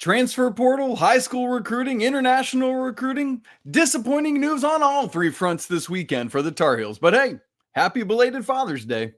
Transfer portal, high school recruiting, international recruiting. Disappointing news on all three fronts this weekend for the Tar Heels. But hey, happy belated Father's Day.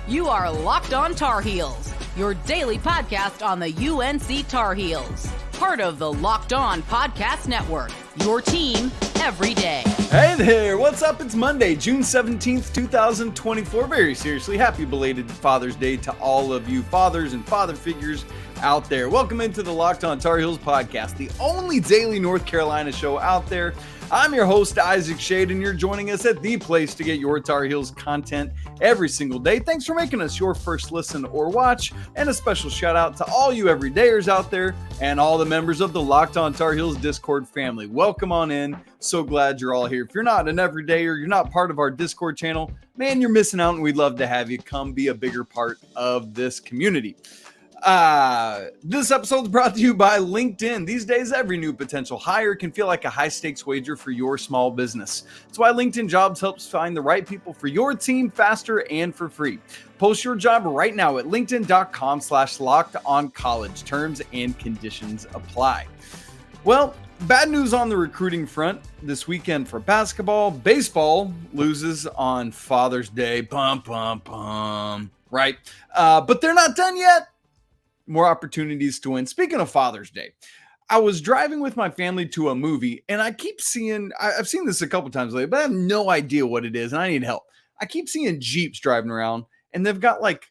You are Locked On Tar Heels, your daily podcast on the UNC Tar Heels. Part of the Locked On Podcast Network, your team every day. Hey there, what's up? It's Monday, June 17th, 2024. Very seriously, happy belated Father's Day to all of you fathers and father figures out there. Welcome into the Locked On Tar Heels podcast, the only daily North Carolina show out there. I'm your host, Isaac Shade, and you're joining us at the place to get your Tar Heels content every single day. Thanks for making us your first listen or watch, and a special shout out to all you everydayers out there and all the members of the Locked On Tar Heels Discord family. Welcome on in. So glad you're all here. If you're not an everydayer, you're not part of our Discord channel, man, you're missing out, and we'd love to have you come be a bigger part of this community. This episode is brought to you by LinkedIn. These days, every new potential hire can feel like a high-stakes wager for your small business. That's why LinkedIn Jobs helps find the right people for your team faster and for free. Post your job right now at linkedin.com/lockedoncollege. Terms and conditions apply. Well, bad news on the recruiting front this weekend for basketball. Baseball loses on Father's Day. Bum, bum, bum. Right? But they're not done yet. More opportunities to win. Speaking of Father's Day, I was driving with my family to a movie, and I keep seeing, I've seen this a couple times lately, but I have no idea what it is, and I need help. I keep seeing Jeeps driving around, and they've got like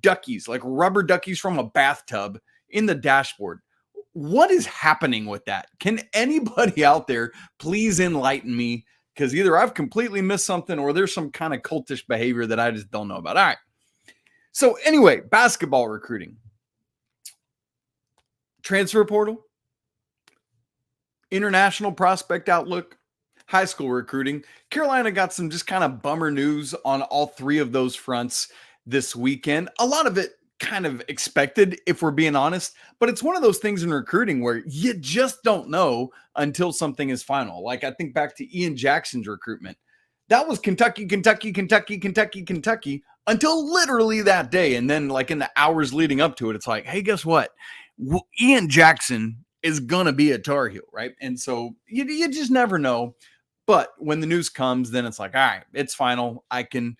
duckies, like rubber duckies from a bathtub in the dashboard. What is happening with that? Can anybody out there please enlighten me? Because either I've completely missed something, or there's some kind of cultish behavior that I just don't know about. All right. So anyway, basketball recruiting. Transfer portal, international prospect outlook, high school recruiting. Carolina got some just kind of bummer news on all three of those fronts this weekend. A lot of it kind of expected, if we're being honest, but it's one of those things in recruiting where you just don't know until something is final. Like I think back to Ian Jackson's recruitment. That was Kentucky until literally that day. And then like in the hours leading up to it, it's like, hey, guess what? Ian Jackson is going to be a Tar Heel, right? And so you just never know. But when the news comes, then it's like, all right, it's final. I can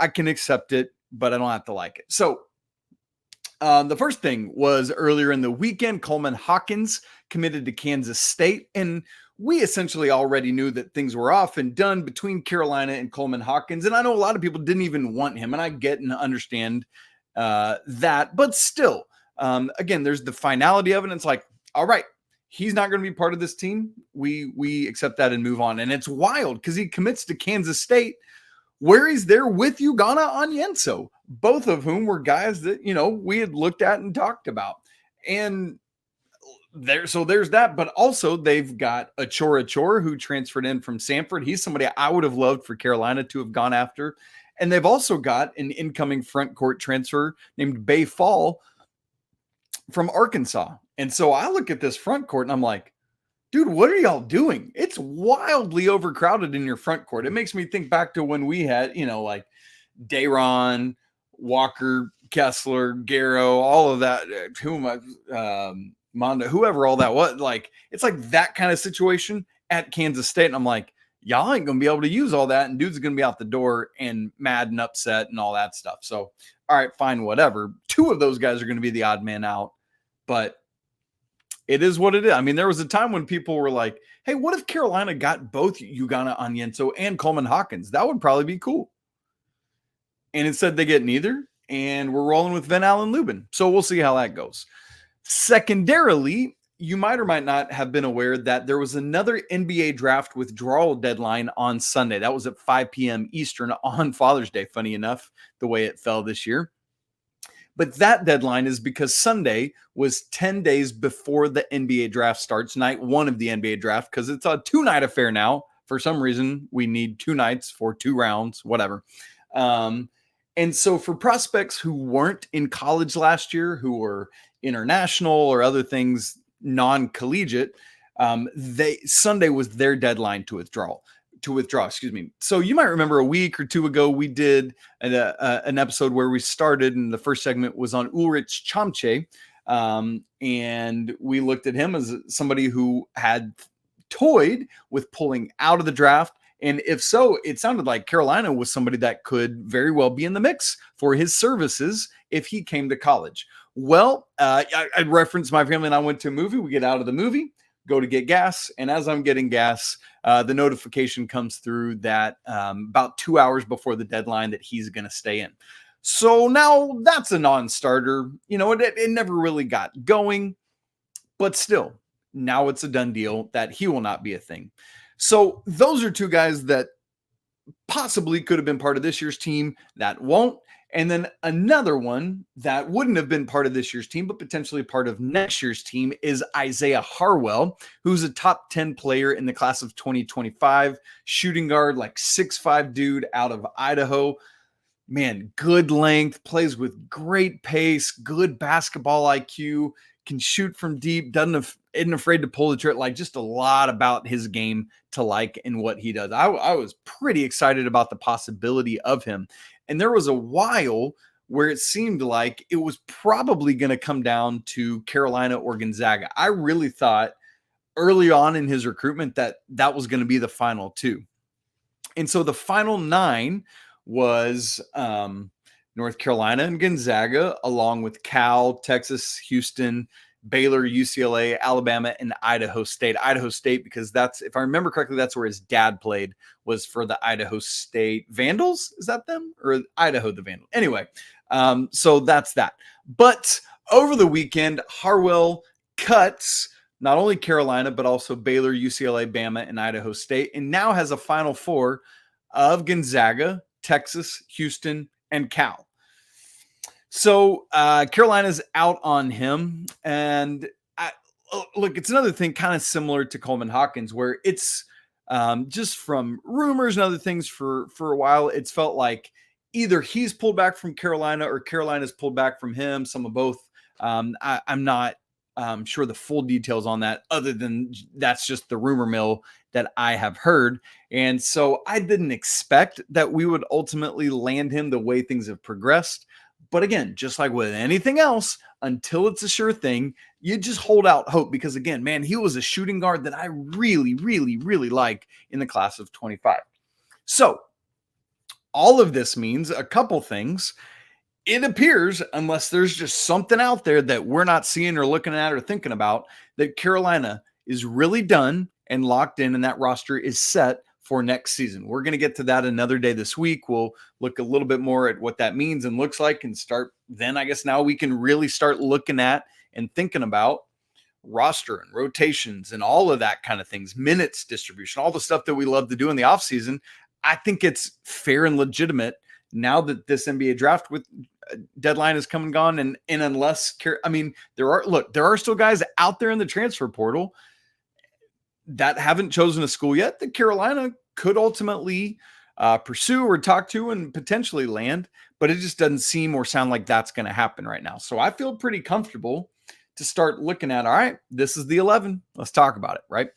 accept it, but I don't have to like it. So the first thing was earlier in the weekend, Coleman Hawkins committed to Kansas State. And we essentially already knew that things were off and done between Carolina and Coleman Hawkins. And I know a lot of people didn't even want him, and I get and understand that. But still, again, there's the finality of it. And it's like, all right, he's not going to be part of this team. We accept that and move on. And it's wild because he commits to Kansas State, where he's there with Ugonna Onyenso, both of whom were guys that, we had looked at and talked about. And there's that. But also they've got Achor, who transferred in from Samford. He's somebody I would have loved for Carolina to have gone after. And they've also got an incoming front court transfer named Bay Fall from Arkansas. And so I look at this front court and I'm like, dude, what are y'all doing? It's wildly overcrowded in your front court. It makes me think back to when we had, like Dayron, Walker, Kessler, Garrow, all of that, Mondo, whoever all that was. Like, it's like that kind of situation at Kansas State. And I'm like, y'all ain't going to be able to use all that. And dude's going to be out the door and mad and upset and all that stuff. So, all right, fine, whatever. Two of those guys are going to be the odd man out, but it is what it is. I mean, there was a time when people were like, hey, what if Carolina got both Ugonna Onyenso and Coleman Hawkins? That would probably be cool. And instead they get neither, and we're rolling with Van Allen Lubin. So we'll see how that goes. Secondarily, you might or might not have been aware that there was another NBA draft withdrawal deadline on Sunday. That was at 5 p.m. Eastern on Father's Day, funny enough, the way it fell this year. But that deadline is because Sunday was 10 days before the NBA draft starts, night one of the NBA draft, because it's a 2-night affair now. For some reason, we need 2 nights for 2 rounds, whatever. And so for prospects who weren't in college last year, who were international or other things, non-collegiate, Sunday was their deadline to withdraw. withdraw, excuse me. So you might remember a week or two ago, we did an episode where we started, and the first segment was on Ulrich Chomche. And we looked at him as somebody who had toyed with pulling out of the draft. And if so, it sounded like Carolina was somebody that could very well be in the mix for his services if he came to college. Well, I referenced my family and I went to a movie. We get out of the movie, go to get gas. And as I'm getting gas, the notification comes through that about 2 hours before the deadline that he's going to stay in. So now that's a non-starter. You know, it never really got going, but still, now it's a done deal that he will not be a thing. So those are two guys that possibly could have been part of this year's team that won't. And then another one that wouldn't have been part of this year's team, but potentially part of next year's team is Isiah Harwell, who's a top 10 player in the class of 2025, shooting guard, like 6'5" dude out of Idaho. Man, good length, plays with great pace, good basketball IQ, can shoot from deep, isn't afraid to pull the trigger. Like, just a lot about his game to like and what he does. I was pretty excited about the possibility of him. And there was a while where it seemed like it was probably going to come down to Carolina or Gonzaga. I really thought early on in his recruitment that was going to be the final two. And so the final 9 was North Carolina and Gonzaga, along with Cal, Texas, Houston, Baylor, UCLA, Alabama, and Idaho State. Idaho State, because that's, if I remember correctly, that's where his dad played, was for the Idaho State Vandals. Is that them? Or Idaho the Vandals? Anyway, so that's that. But over the weekend, Harwell cuts not only Carolina, but also Baylor, UCLA, Bama, and Idaho State, and now has a Final Four of Gonzaga, Texas, Houston, and Cal. So Carolina's out on him. And look, it's another thing kind of similar to Coleman Hawkins, where it's just from rumors and other things for a while, it's felt like either he's pulled back from Carolina or Carolina's pulled back from him, some of both. I'm not sure the full details on that, other than that's just the rumor mill that I have heard. And so I didn't expect that we would ultimately land him the way things have progressed. But again, just like with anything else, until it's a sure thing, you just hold out hope, because again, man, he was a shooting guard that I really, really, really like in the class of 25. So all of this means a couple things. It appears, unless there's just something out there that we're not seeing or looking at or thinking about, that Carolina is really done and locked in, and that roster is set for next season. We're going to get to that another day this week. We'll look a little bit more at what that means and looks like, and start then. I guess now we can really start looking at and thinking about roster and rotations and all of that kind of things, minutes distribution, all the stuff that we love to do in the offseason. I think it's fair and legitimate now that this NBA draft with deadline is come and gone. And unless, I mean, there are still guys out there in the transfer portal that haven't chosen a school yet that Carolina could ultimately pursue or talk to and potentially land, but it just doesn't seem or sound like that's going to happen right now. So I feel pretty comfortable to start looking at, all right, this is the 11. Let's talk about it, right?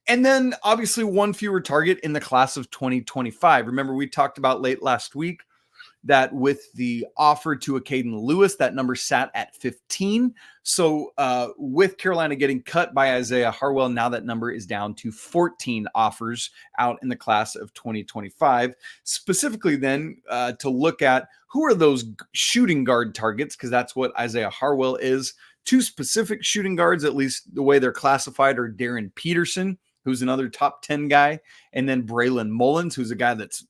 And then obviously one fewer target in the class of 2025. Remember, we talked about late last week that with the offer to a Caden Lewis, that number sat at 15. So with Carolina getting cut by Isiah Harwell, now that number is down to 14 offers out in the class of 2025. Specifically then to look at who are those shooting guard targets, because that's what Isiah Harwell is. 2 specific shooting guards, at least the way they're classified, are Darren Peterson, who's another top 10 guy, and then Braylon Mullins, who's a guy that's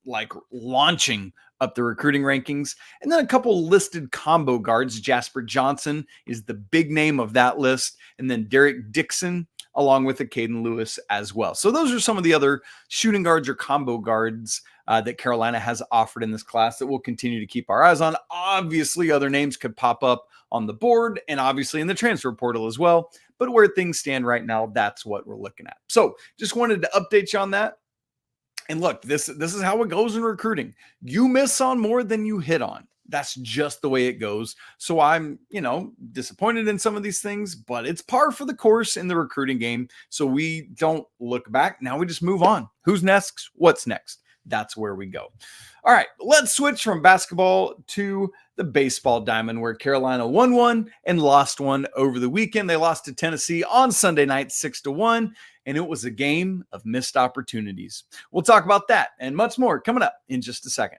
like launching up the recruiting rankings. And then a couple listed combo guards. Jasper Johnson is the big name of that list. And then Derek Dixon, along with a Caden Lewis as well. So those are some of the other shooting guards or combo guards that Carolina has offered in this class that we'll continue to keep our eyes on. Obviously, other names could pop up on the board and obviously in the transfer portal as well. But where things stand right now, that's what we're looking at. So just wanted to update you on that. And look, this is how it goes in recruiting. You miss on more than you hit on. That's just the way it goes. So I'm, disappointed in some of these things, but it's par for the course in the recruiting game. So we don't look back. Now we just move on. Who's next? What's next? That's where we go. All right, let's switch from basketball to the baseball diamond, where Carolina won one and lost one over the weekend. They lost to Tennessee on Sunday night 6-1, and it was a game of missed opportunities. We'll talk about that and much more coming up in just a second.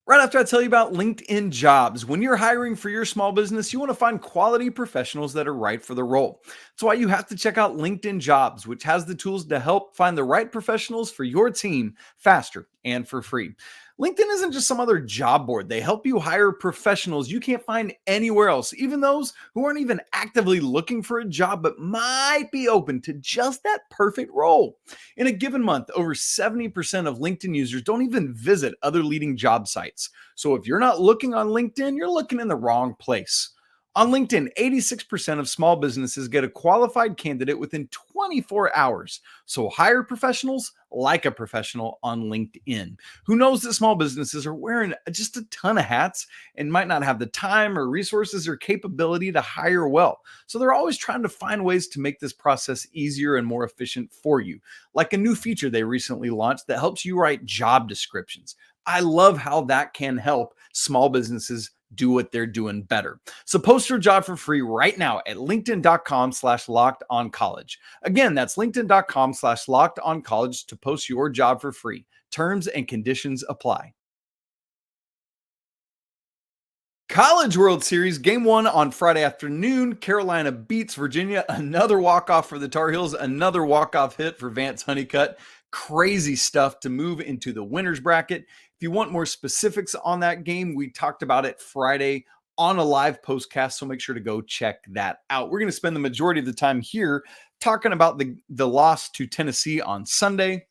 Right after I tell you about LinkedIn Jobs. When you're hiring for your small business, you want to find quality professionals that are right for the role. That's why you have to check out LinkedIn Jobs, which has the tools to help find the right professionals for your team faster and for free. LinkedIn isn't just some other job board. They help you hire professionals you can't find anywhere else, even those who aren't even actively looking for a job but might be open to just that perfect role. In a given month, over 70% of LinkedIn users don't even visit other leading job sites. So if you're not looking on LinkedIn, you're looking in the wrong place. On LinkedIn, 86% of small businesses get a qualified candidate within 24 hours. So hire professionals like a professional on LinkedIn. Who knows that small businesses are wearing just a ton of hats and might not have the time or resources or capability to hire well. So they're always trying to find ways to make this process easier and more efficient for you. Like a new feature they recently launched that helps you write job descriptions. I love how that can help small businesses do what they're doing better. So post your job for free right now at linkedin.com/lockedoncollege. Again, that's linkedin.com/lockedoncollege to post your job for free. Terms and conditions apply. College World Series game 1 on Friday afternoon. Carolina beats Virginia. Another walk-off for the Tar Heels. Another walk-off hit for Vance Honeycutt. Crazy stuff to move into the winners bracket. If you want more specifics on that game, we talked about it Friday on a live postcast, so make sure to go check that out. We're going to spend the majority of the time here talking about the loss to Tennessee on Sunday.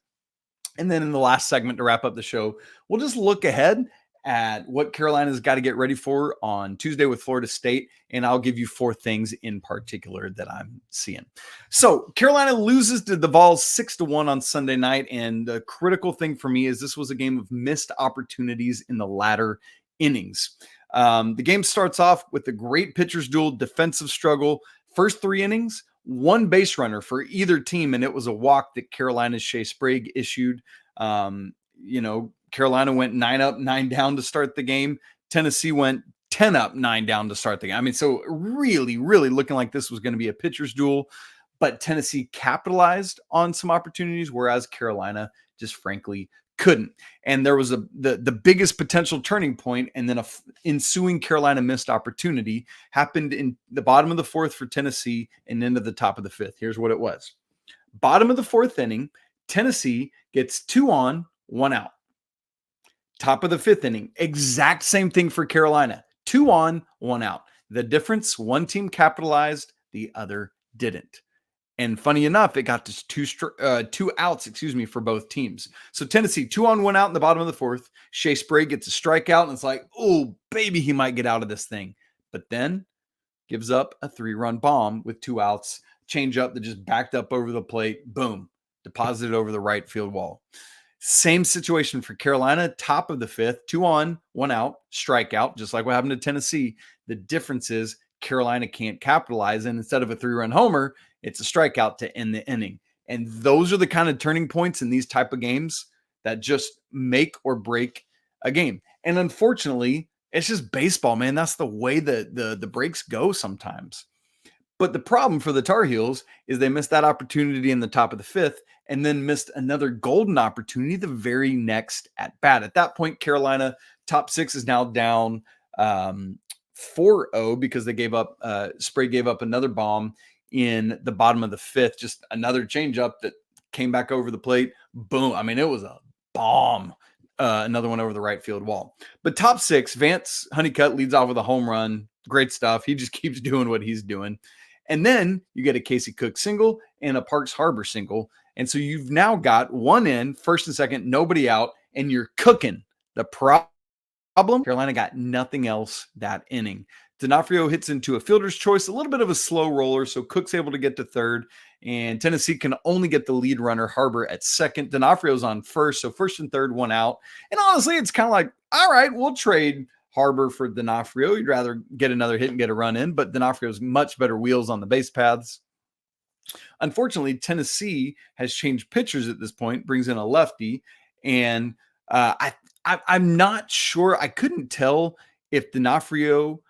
And then in the last segment to wrap up the show, we'll just look ahead at what Carolina's got to get ready for on Tuesday with Florida State, and I'll give you 4 things in particular that I'm seeing. So Carolina loses to the Vols 6-1 on Sunday night, and the critical thing for me is this was a game of missed opportunities in the latter innings. The game starts off with a great pitcher's duel, defensive struggle. First 3 innings, 1 base runner for either team, and it was a walk that Carolina's Shea Sprague issued. Carolina went 9 up, 9 down to start the game. Tennessee went 10 up, 9 down to start the game. I mean, so really, really looking like this was going to be a pitcher's duel, but Tennessee capitalized on some opportunities, whereas Carolina just frankly couldn't. And there was the biggest potential turning point, and then a ensuing Carolina missed opportunity happened in the bottom of the 4th for Tennessee and into the top of the 5th. Here's what it was. Bottom of the 4th inning, Tennessee gets 2 on, 1 out. Top of the 5th inning, exact same thing for Carolina. 2 on, 1 out. The difference, one team capitalized, the other didn't. And funny enough, it got to 2 outs, for both teams. So Tennessee, 2 on, 1 out in the bottom of the 4th. Shea Sprague gets a strikeout, and it's like, oh, baby, he might get out of this thing. But then gives up a 3-run bomb with 2 outs. Change up that just backed up over the plate. Boom. Deposited over the right field wall. Same situation for Carolina, top of the 5th, 2 on, 1 out, strikeout, just like what happened to Tennessee. The difference is Carolina can't capitalize, and instead of a 3-run homer, it's a strikeout to end the inning. And those are the kind of turning points in these type of games that just make or break a game. And unfortunately, it's just baseball, man. That's the way that the breaks go sometimes. But the problem for the Tar Heels is they missed that opportunity in the top of the 5th and then missed another golden opportunity the very next at bat. At that point, Carolina top 6 is now down 4-0 because they gave up, Sprague gave up another bomb in the bottom of the 5th, just another changeup that came back over the plate. Boom. I mean, it was a bomb. Another one over the right field wall. But top 6, Vance Honeycutt leads off with a home run. Great stuff. He just keeps doing what he's doing. And then you get a Casey Cook single and a Parks Harbor single. And so you've now got 1 in, first and second, nobody out, and you're cooking. The problem, Carolina got nothing else that inning. D'Onofrio hits into a fielder's choice, a little bit of a slow roller, so Cook's able to get to third, and Tennessee can only get the lead runner, Hubert, at second. D'Onofrio's on first, so first and third, one out. And honestly, it's kind of like, all right, we'll trade Hubert for D'Onofrio. You'd rather get another hit and get a run in, but D'Onofrio's much better wheels on the base paths. Unfortunately, Tennessee has changed pitchers at this point, brings in a lefty, and I'm not sure. I couldn't tell if D'Onofrio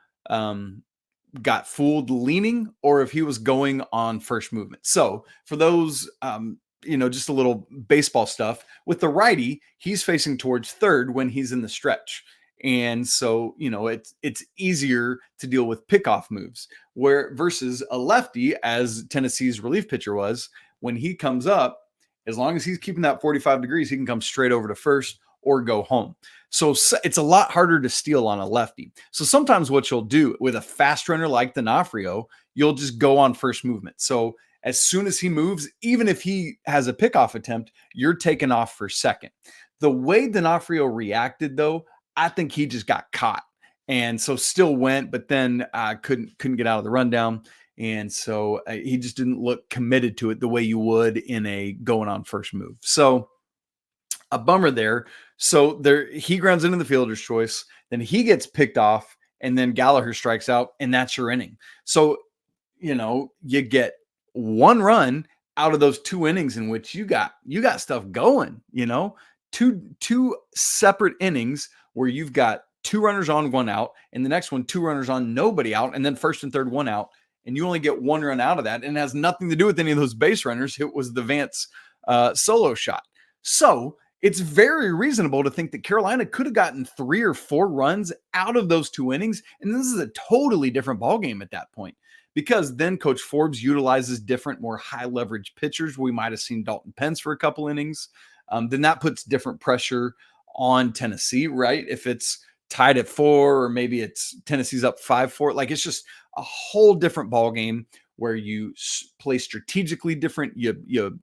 got fooled leaning or if he was going on first movement. So for those, just a little baseball stuff with the righty, he's facing towards third when he's in the stretch. And so, it's easier to deal with pickoff moves where versus a lefty, as Tennessee's relief pitcher was, when he comes up, as long as he's keeping that 45 degrees, he can come straight over to first or go home. So it's a lot harder to steal on a lefty. So sometimes what you'll do with a fast runner like D'Onofrio, you'll just go on first movement. So as soon as he moves, even if he has a pickoff attempt, you're taken off for second. The way D'Onofrio reacted, though, I think he just got caught. And so still went, but then couldn't get out of the rundown. And so he just didn't look committed to it the way you would in a going on first move. So a bummer there. So there he grounds into the fielder's choice. Then he gets picked off, and then Gallagher strikes out, and that's your inning. So, you get one run out of those 2 innings in which you got stuff going, two separate innings where you've got 2 runners on, 1 out, and the next one, 2 runners on, nobody out, and then first and third, 1 out. And you only get 1 run out of that. And it has nothing to do with any of those base runners. It was the Vance solo shot. So it's very reasonable to think that Carolina could have gotten 3 or 4 runs out of those 2 innings. And this is a totally different ballgame at that point, because then Coach Forbes utilizes different, more high leverage pitchers. We might have seen Dalton Pence for a couple innings. Then that puts different pressure on Tennessee, right? If it's tied at 4, or maybe it's Tennessee's up 5-4, like it's just a whole different ball game where you play strategically different, you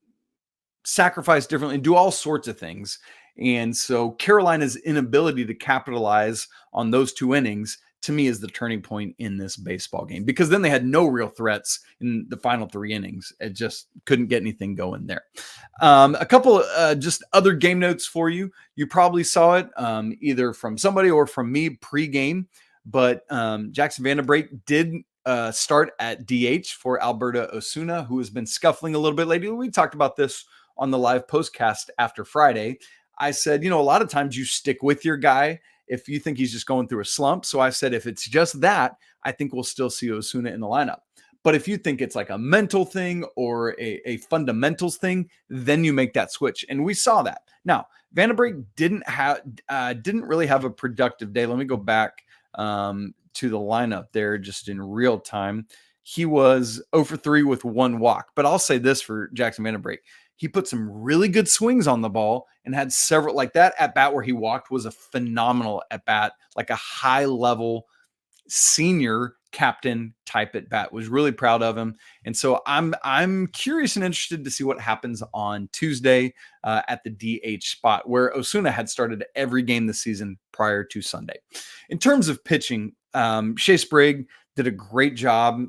sacrifice differently, and do all sorts of things. And so Carolina's inability to capitalize on those 2 innings, to me, is the turning point in this baseball game, because then they had no real threats in the final 3 innings. It just couldn't get anything going there. A couple just other game notes for you. You probably saw it either from somebody or from me pregame, but Jackson Vanderbrake did start at DH for Alberto Osuna, who has been scuffling a little bit lately. We talked about this on the live postcast after Friday. I said, a lot of times you stick with your guy if you think he's just going through a slump. So I said, if it's just that, I think we'll still see Osuna in the lineup. But if you think it's like a mental thing or a fundamentals thing, then you make that switch. And we saw that. Now, Vanderbrake didn't really have a productive day. Let me go back to the lineup there just in real time. He was 0 for 3 with 1 walk. But I'll say this for Jackson Vanderbrake. He put some really good swings on the ball and had several, like that at bat where he walked was a phenomenal at bat, like a high level senior captain type at bat. Was really proud of him. And so I'm curious and interested to see what happens on Tuesday at the DH spot, where Osuna had started every game this season prior to Sunday. In terms of pitching, Shea Sprague did a great job.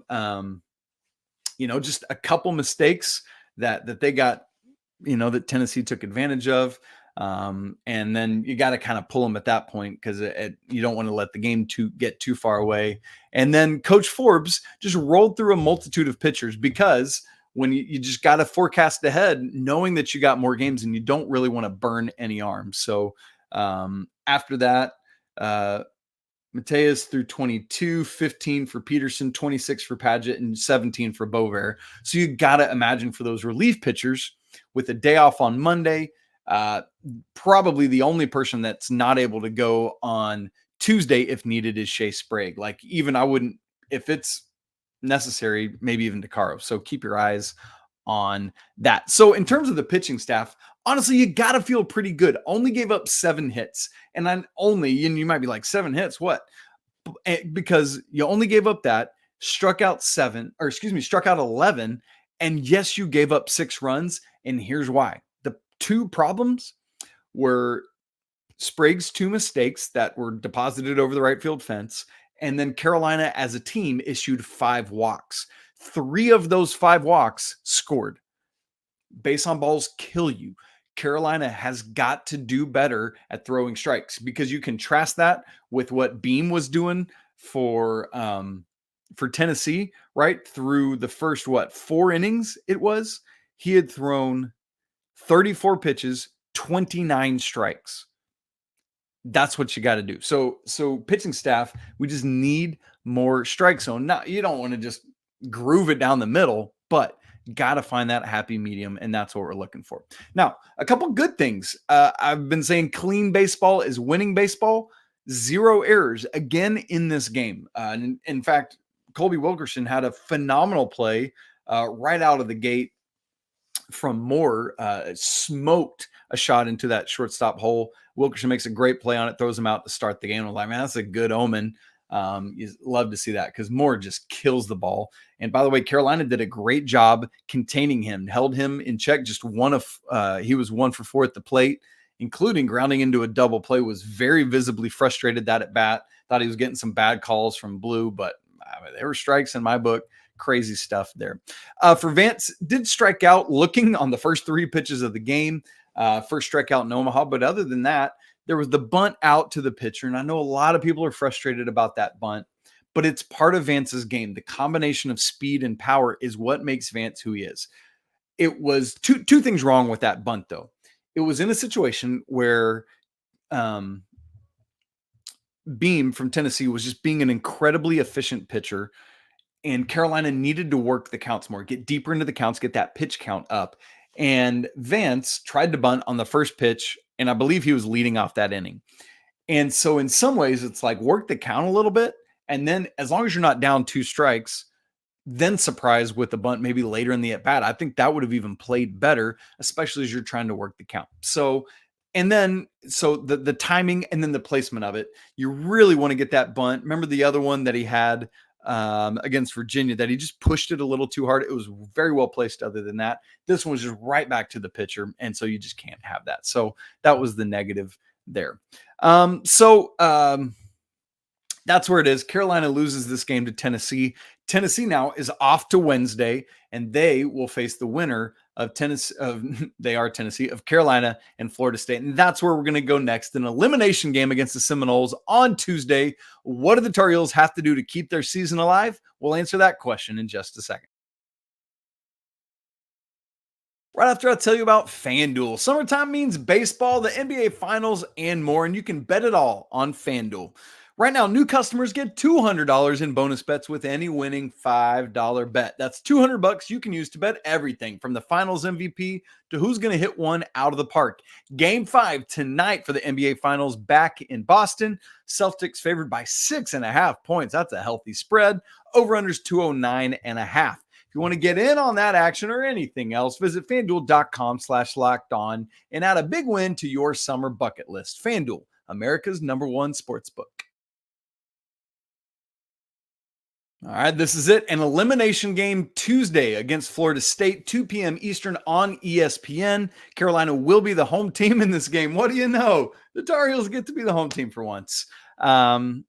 Just a couple mistakes that they got, that Tennessee took advantage of. And then you got to kind of pull them at that point, because you don't want to let the game get too far away. And then Coach Forbes just rolled through a multitude of pitchers, because when you just got to forecast ahead, knowing that you got more games and you don't really want to burn any arms. So after that, Mateus threw 22, 15 for Peterson, 26 for Padgett, and 17 for Bover. So you got to imagine for those relief pitchers with a day off on Monday, probably the only person that's not able to go on Tuesday if needed is Shea Sprague. Like, even I wouldn't, if it's necessary, maybe even DeCaro. So keep your eyes on that. So in terms of the pitching staff, honestly, you got to feel pretty good. Only gave up 7 hits. And then and you might be like, 7 hits, what? Because you only gave up that, struck out 11. And yes, you gave up 6 runs. And here's why. The 2 problems were Sprague's 2 mistakes that were deposited over the right field fence, And then Carolina as a team issued 5 walks. 3 of those 5 walks scored. Base on balls kill you. Carolina has got to do better at throwing strikes, because you contrast that with what Beam was doing for Tennessee, right? Through the first 4 innings he had thrown 34 pitches, 29 strikes. That's what you got to do. So pitching staff, we just need more strike zone. Now, you don't want to just groove it down the middle, but got to find that happy medium, and that's what we're looking for. Now, a couple good things. I've been saying clean baseball is winning baseball. 0 errors again in this game. In fact, Colby Wilkerson had a phenomenal play right out of the gate from Moore, smoked a shot into that shortstop hole. Wilkerson makes a great play on it, throws him out to start the game. I was like, man, that's a good omen. You love to see that, because Moore just kills the ball. And by the way, Carolina did a great job containing him, held him in check. Just he was 1 for 4 at the plate, including grounding into a double play. Was very visibly frustrated that at bat. Thought he was getting some bad calls from Blue, but they were strikes in my book. Crazy stuff there. For Vance, did strike out looking on the first 3 pitches of the game. First strikeout in Omaha. But other than that, there was the bunt out to the pitcher. And I know a lot of people are frustrated about that bunt, but it's part of Vance's game. The combination of speed and power is what makes Vance who he is. It was two things wrong with that bunt, though. It was in a situation where Beam from Tennessee was just being an incredibly efficient pitcher, and Carolina needed to work the counts more, get deeper into the counts, get that pitch count up. And Vance tried to bunt on the first pitch, and I believe he was leading off that inning. And so in some ways, it's like work the count a little bit, and then as long as you're not down 2 strikes, then surprise with the bunt maybe later in the at-bat. I think that would have even played better, especially as you're trying to work the count. So the timing and then the placement of it, you really want to get that bunt. Remember the other one that he had against Virginia, that he just pushed it a little too hard. It was very well placed. Other than that, this one was just right back to the pitcher, and so you just can't have that. So that was the negative there. That's where it is. Carolina loses this game to Tennessee. Tennessee now is off to Wednesday, and they will face the winner of Tennessee, of Carolina and Florida State. And that's where we're going to go next. An elimination game against the Seminoles on Tuesday. What do the Tar Heels have to do to keep their season alive? We'll answer that question in just a second. Right after I tell you about FanDuel. Summertime means baseball, the NBA Finals, and more, and you can bet it all on FanDuel. Right now, new customers get $200 in bonus bets with any winning $5 bet. That's $200 you can use to bet everything from the Finals MVP to who's going to hit one out of the park. Game 5 tonight for the NBA Finals back in Boston. Celtics favored by 6.5 points. That's a healthy spread. Over-unders 209.5. If you want to get in on that action or anything else, visit FanDuel.com/lockedon and add a big win to your summer bucket list. FanDuel, America's #1 sportsbook. All right, this is it. An elimination game Tuesday against Florida State, 2 p.m. Eastern on ESPN. Carolina will be the home team in this game. What do you know? The Tar Heels get to be the home team for once. And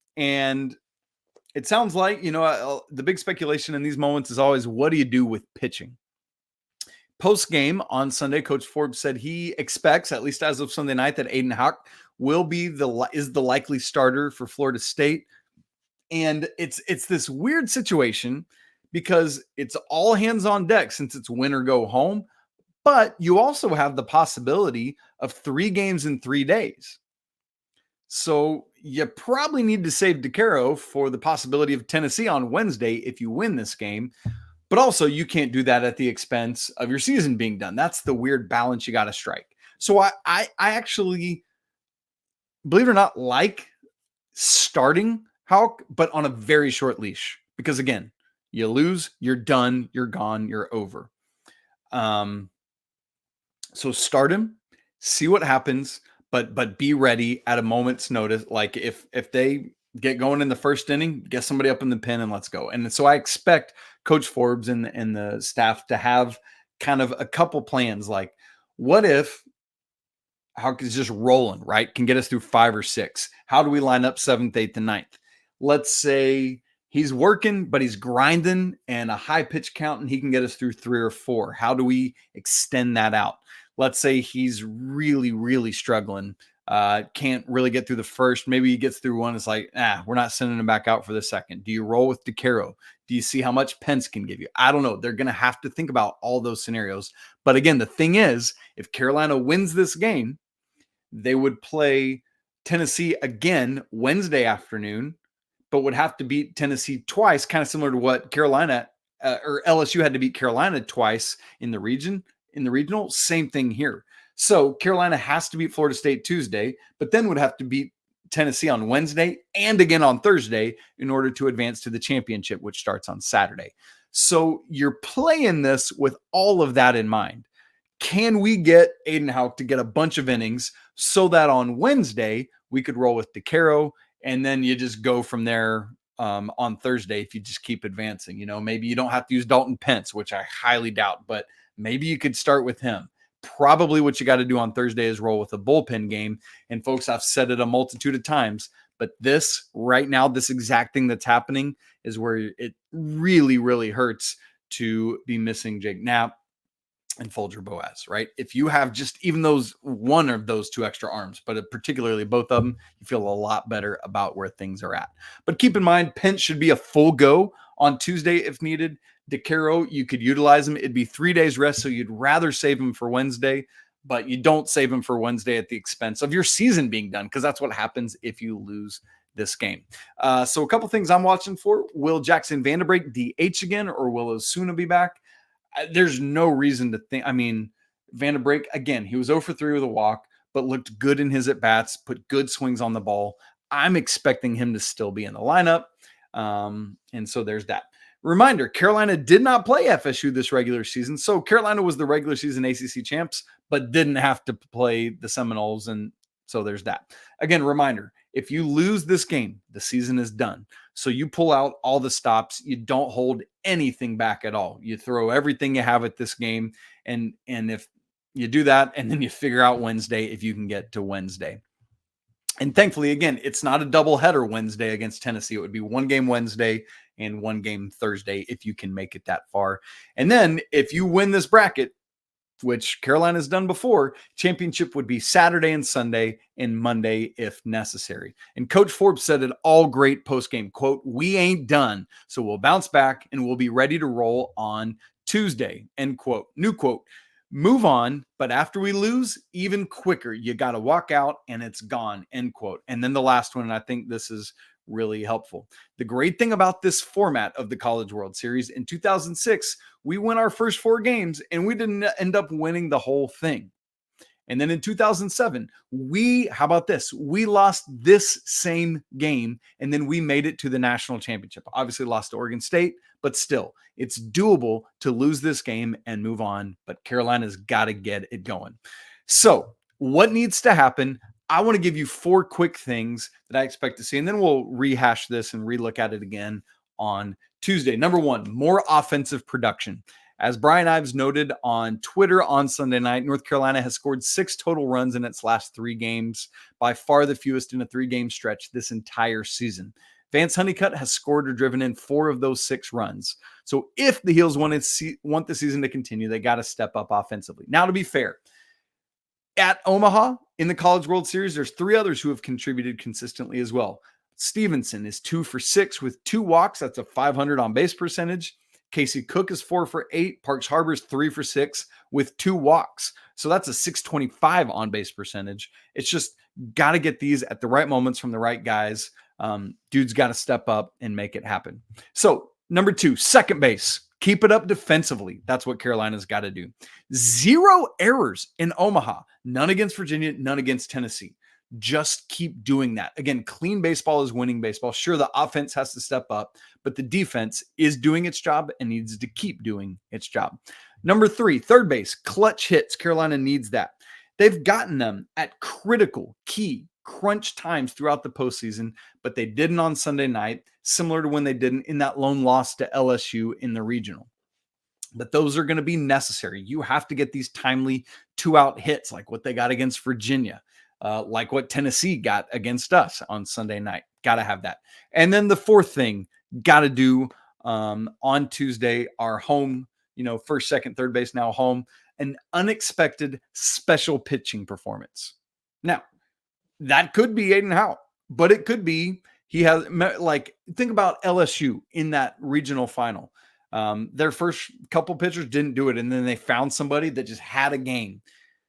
it sounds like, the big speculation in these moments is always, what do you do with pitching? Post-game on Sunday, Coach Forbes said he expects, at least as of Sunday night, that Aiden Hawk is the likely starter for Florida State. And it's this weird situation because it's all hands on deck since it's win or go home. But you also have the possibility of 3 games in 3 days. So you probably need to save DeCaro for the possibility of Tennessee on Wednesday if you win this game. But also you can't do that at the expense of your season being done. That's the weird balance you got to strike. So I actually, believe it or not, like starting Hawk, but on a very short leash, because again, you lose, you're done, you're gone, you're over. So start him, see what happens, but be ready at a moment's notice. Like if they get going in the first inning, get somebody up in the pen and let's go. And so I expect Coach Forbes and the staff to have kind of a couple plans. Like, what if Hawk is just rolling, right? Can get us through 5 or 6. How do we line up 7th, 8th, and 9th? let's say he's working, but he's grinding and a high pitch count, and he can get us through 3 or 4. How do we extend that out? Let's say he's really, really struggling. Can't really get through the first. Maybe he gets through one. It's like, we're not sending him back out for the second. Do you roll with DeCaro? Do you see how much Pence can give you? I don't know. They're going to have to think about all those scenarios. But again, the thing is, if Carolina wins this game, they would play Tennessee again Wednesday afternoon, but would have to beat Tennessee twice, kind of similar to what Carolina or LSU had to beat Carolina twice in the regional. Same thing here. So Carolina has to beat Florida State Tuesday, but then would have to beat Tennessee on Wednesday and again on Thursday in order to advance to the championship, which starts on Saturday. So you're playing this with all of that in mind. Can we get Aiden Houck to get a bunch of innings so that on Wednesday we could roll with DeCaro, and then you just go from there on Thursday if you just keep advancing? Maybe you don't have to use Dalton Pence, which I highly doubt, but maybe you could start with him. Probably what you got to do on Thursday is roll with a bullpen game. And folks, I've said it a multitude of times, but this right now, this exact thing that's happening is where it really, really hurts to be missing Jake Knapp and Folger Boaz, right? If you have just even one of those 2 extra arms, but particularly both of them, you feel a lot better about where things are at. But keep in mind, Pence should be a full go on Tuesday if needed. DeCaro, you could utilize him. It'd be 3 days rest, so you'd rather save him for Wednesday, but you don't save him for Wednesday at the expense of your season being done, because that's what happens if you lose this game. So a couple things I'm watching for. Will Jackson Vanderbrake DH again, or will Osuna be back? There's no reason to think. I mean, Vanderbrake, again, he was 0 for 3 with a walk, but looked good in his at-bats, put good swings on the ball. I'm expecting him to still be in the lineup. And so there's that. Reminder, Carolina did not play FSU this regular season. So Carolina was the regular season ACC champs, but didn't have to play the Seminoles. And so there's that. Again, reminder, if you lose this game, the season is done. So you pull out all the stops. You don't hold anything back at all. You throw everything you have at this game. And if you do that, and then you figure out Wednesday, if you can get to Wednesday. And thankfully, again, it's not a doubleheader Wednesday against Tennessee. It would be 1 game Wednesday and 1 game Thursday if you can make it that far. And then if you win this bracket, which Carolina's done before, championship would be Saturday and Sunday and Monday if necessary. And Coach Forbes said it all great post-game, quote, "We ain't done, so we'll bounce back and we'll be ready to roll on Tuesday," end quote. New quote, "Move on, but after we lose, even quicker. You got to walk out and it's gone," end quote. And then the last one, and I think this is really helpful. "The great thing about this format of the College World Series, in 2006, we won our first 4 games and we didn't end up winning the whole thing. And then in 2007, how about this? We lost this same game and then we made it to the national championship. Obviously lost to Oregon State, but still, it's doable to lose this game and move on, but Carolina's got to get it going." So what needs to happen? I want to give you 4 quick things that I expect to see, and then we'll rehash this and relook at it again on Tuesday. Number 1, more offensive production. As Brian Ives noted on Twitter on Sunday night, North Carolina has scored 6 total runs in its last 3 games, by far the fewest in a 3-game stretch this entire season. Vance Honeycutt has scored or driven in 4 of those 6 runs. So if the Heels want the season to continue, they got to step up offensively. Now, to be fair, at Omaha in the College World Series, there's 3 others who have contributed consistently as well. Stevenson is 2 for 6 with 2 walks. That's a 500 on base percentage. Casey Cook is 4 for 8. Parks Harbor is 3 for 6 with 2 walks. So that's a 625 on base percentage. It's just got to get these at the right moments from the right guys. Dude's got to step up and make it happen. So number 2, second base. Keep it up defensively. That's what Carolina's got to do. 0 errors in Omaha. None against Virginia, none against Tennessee. Just keep doing that. Again, clean baseball is winning baseball. Sure, the offense has to step up, but the defense is doing its job and needs to keep doing its job. Number 3, third base, clutch hits. Carolina needs that. They've gotten them at critical, key, crunch times throughout the postseason, but they didn't on Sunday night, similar to when they didn't in that lone loss to LSU in the regional. But those are going to be necessary. You have to get these timely 2-out hits like what they got against Virginia. like what Tennessee got against us on Sunday night. Got to have that. And then the fourth thing, got to do on Tuesday, our home, first, second, third base now home, an unexpected special pitching performance. Now, that could be Aiden Howe, but it could be he has, like, think about LSU in that regional final. Their first couple pitchers didn't do it, and then they found somebody that just had a game.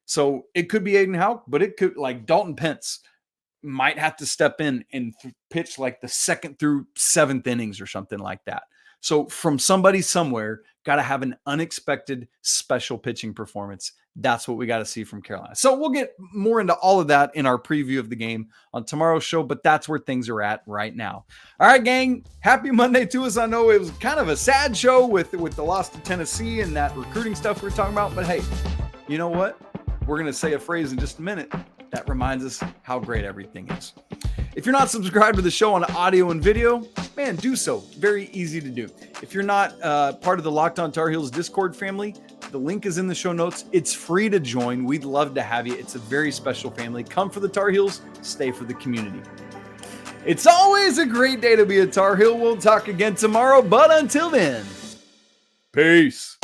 So it could be Aiden Howe, but it could, like Dalton Pence might have to step in and pitch like the second through seventh innings or something like that. So from somebody somewhere, got to have an unexpected special pitching performance. That's what we got to see from Carolina. So we'll get more into all of that in our preview of the game on tomorrow's show, but that's where things are at right now. All right, gang, happy Monday to us. I know it was kind of a sad show with the loss to Tennessee and that recruiting stuff we were talking about, but hey, you know what? We're going to say a phrase in just a minute that reminds us how great everything is. If you're not subscribed to the show on audio and video, man, do so. Very easy to do. If you're not part of the Locked On Tar Heels Discord family, the link is in the show notes. It's free to join. We'd love to have you. It's a very special family. Come for the Tar Heels, stay for the community. It's always a great day to be a Tar Heel. We'll talk again tomorrow, but until then, peace.